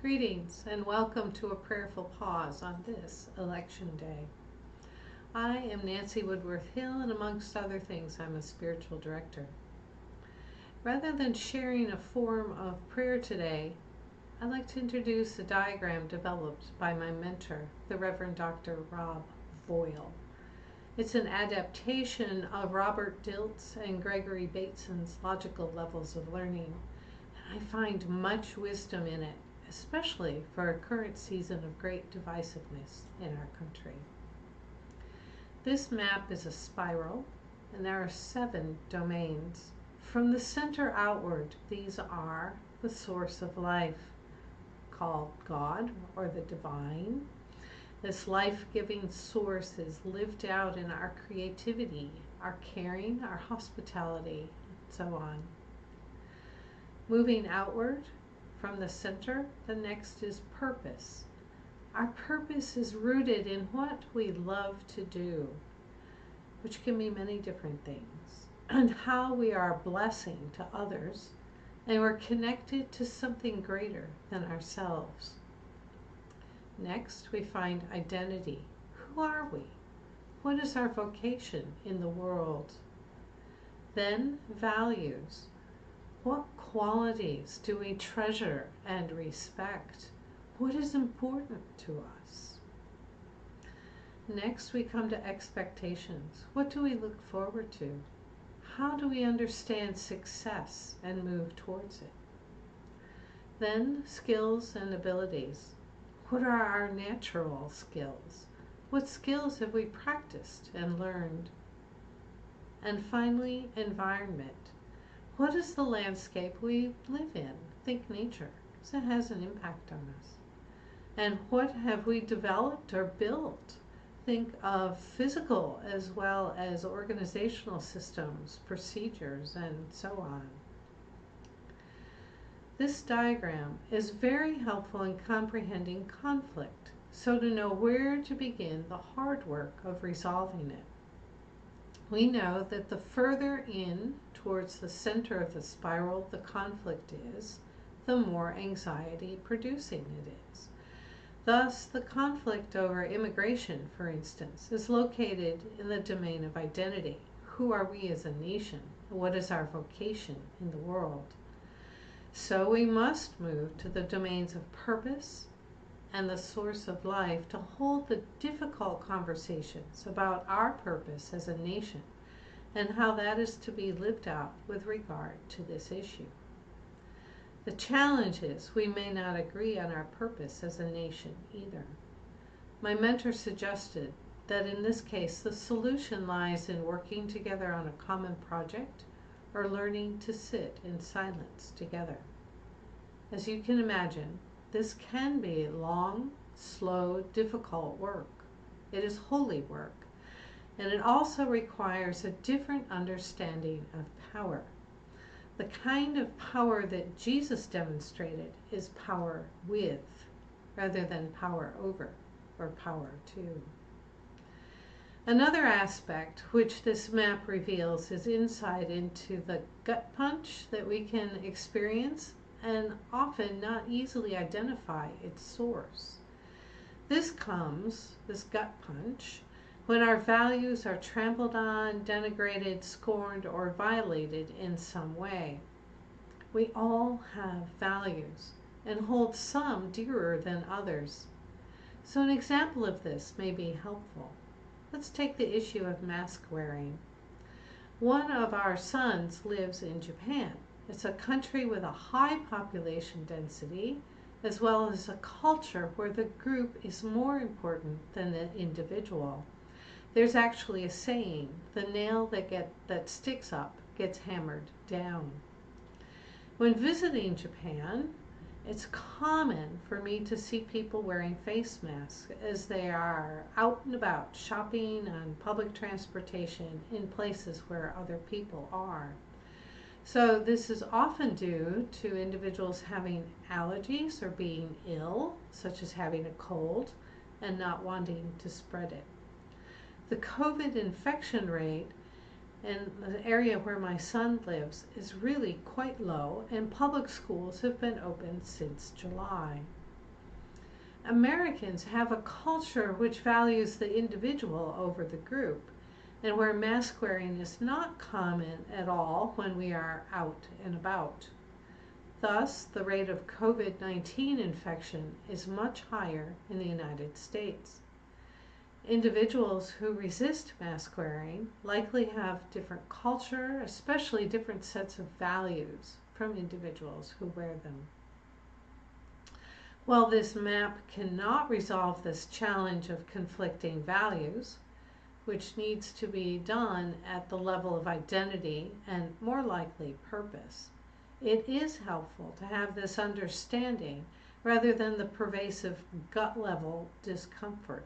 Greetings and welcome to a prayerful pause on this election day. I am Nancy Woodworth-Hill, and amongst other things, I'm a spiritual director. Rather than sharing a form of prayer today, I'd like to introduce a diagram developed by my mentor, the Rev Dr Woodworth-Hill. It's an adaptation of Robert Dilts and Gregory Bateson's logical levels of learning, and I find much wisdom in it, especially for a current season of great divisiveness in our country. This map is a spiral, and there are 7 domains. From the center outward, these are the source of life, called God or the divine. This life-giving source is lived out in our creativity, our caring, our hospitality, and so on. Moving outward from the center, the next is purpose. Our purpose is rooted in what we love to do, which can be many different things, and how we are a blessing to others, and we're connected to something greater than ourselves. Next, we find identity. Who are we? What is our vocation in the world? Then, values. What qualities do we treasure and respect? What is important to us? Next, we come to expectations. What do we look forward to? How do we understand success and move towards it? Then, skills and abilities. What are our natural skills? What skills have we practiced and learned? And finally, environment. What is the landscape we live in? Think nature, because it has an impact on us. And what have we developed or built? Think of physical as well as organizational systems, procedures, and so on. This diagram is very helpful in comprehending conflict, so to know where to begin the hard work of resolving it. We know that the further in towards the center of the spiral the conflict is, the more anxiety producing it is. Thus, the conflict over immigration, for instance, is located in the domain of identity. Who are we as a nation? What is our vocation in the world? So we must move to the domains of purpose and the source of life to hold the difficult conversations about our purpose as a nation and how that is to be lived out with regard to this issue. The challenge is we may not agree on our purpose as a nation either. My mentor suggested that in this case the solution lies in working together on a common project or learning to sit in silence together. As you can imagine, this can be long, slow, difficult work. It is holy work, and it also requires a different understanding of power. The kind of power that Jesus demonstrated is power with, rather than power over or power to. Another aspect which this map reveals is insight into the gut punch that we can experience and often not easily identify its source. This gut punch, when our values are trampled on, denigrated, scorned, or violated in some way. We all have values and hold some dearer than others. So an example of this may be helpful. Let's take the issue of mask wearing. One of our sons lives in Japan. It's a country with a high population density, as well as a culture where the group is more important than the individual. There's actually a saying, the nail that sticks up gets hammered down. When visiting Japan, it's common for me to see people wearing face masks as they are out and about shopping on public transportation in places where other people are. So this is often due to individuals having allergies or being ill, such as having a cold, and not wanting to spread it. The COVID infection rate in the area where my son lives is really quite low, and public schools have been open since July. Americans have a culture which values the individual over the group, and where mask wearing is not common at all when we are out and about. Thus, the rate of COVID-19 infection is much higher in the United States. Individuals who resist mask wearing likely have different culture, especially different sets of values from individuals who wear them. While this map cannot resolve this challenge of conflicting values, which needs to be done at the level of identity and more likely purpose, it is helpful to have this understanding rather than the pervasive gut-level discomfort.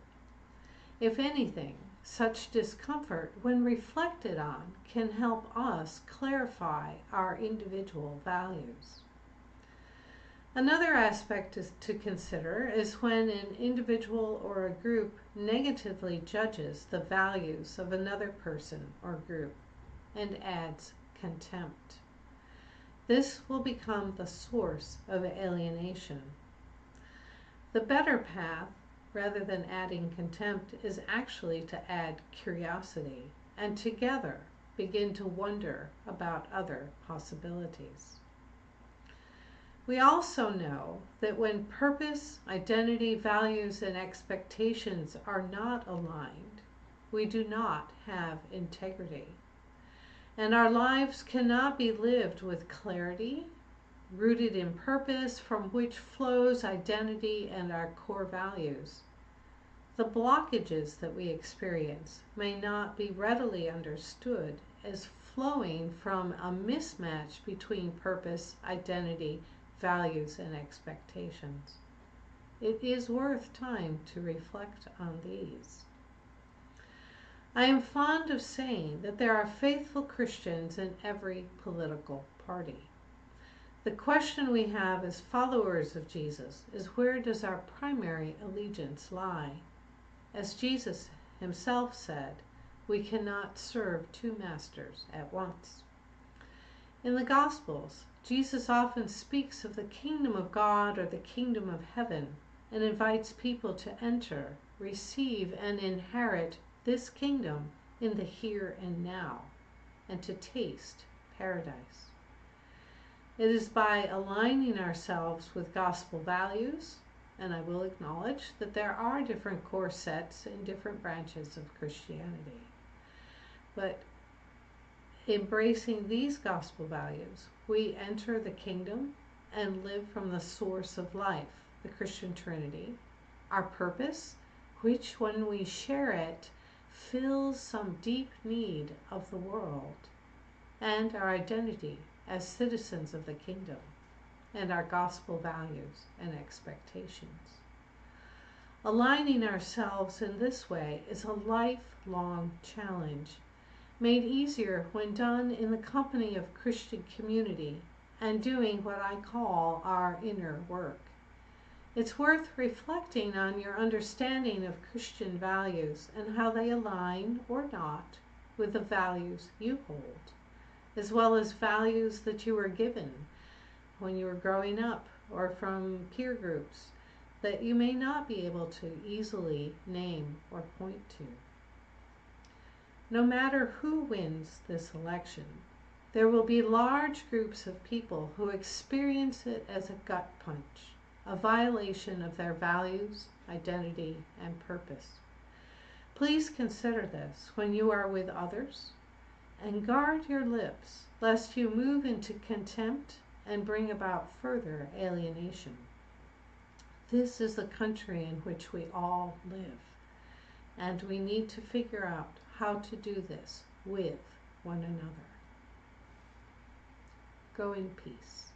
If anything, such discomfort, when reflected on, can help us clarify our individual values. Another aspect to consider is when an individual or a group negatively judges the values of another person or group and adds contempt. This will become the source of alienation. The better path, rather than adding contempt, is actually to add curiosity and together begin to wonder about other possibilities. We also know that when purpose, identity, values, and expectations are not aligned, we do not have integrity. And our lives cannot be lived with clarity, rooted in purpose from which flows identity and our core values. The blockages that we experience may not be readily understood as flowing from a mismatch between purpose, identity, values, and expectations. It is worth time to reflect on these. I am fond of saying that there are faithful Christians in every political party. The question we have as followers of Jesus is, where does our primary allegiance lie? As Jesus himself said, we cannot serve two masters at once. In the Gospels, Jesus often speaks of the kingdom of God or the kingdom of heaven and invites people to enter, receive, and inherit this kingdom in the here and now, and to taste paradise. It is by aligning ourselves with gospel values, and I will acknowledge that there are different core sets in different branches of Christianity, but embracing these gospel values, we enter the kingdom and live from the source of life, the Christian Trinity, our purpose, which when we share it, fills some deep need of the world, and our identity as citizens of the kingdom, and our gospel values and expectations. Aligning ourselves in this way is a lifelong challenge, made easier when done in the company of Christian community and doing what I call our inner work. It's worth reflecting on your understanding of Christian values and how they align or not with the values you hold, as well as values that you were given when you were growing up or from peer groups that you may not be able to easily name or point to. No matter who wins this election, there will be large groups of people who experience it as a gut punch, a violation of their values, identity, and purpose. Please consider this when you are with others, and guard your lips, lest you move into contempt and bring about further alienation. This is the country in which we all live, and we need to figure out how to do this with one another. Go in peace.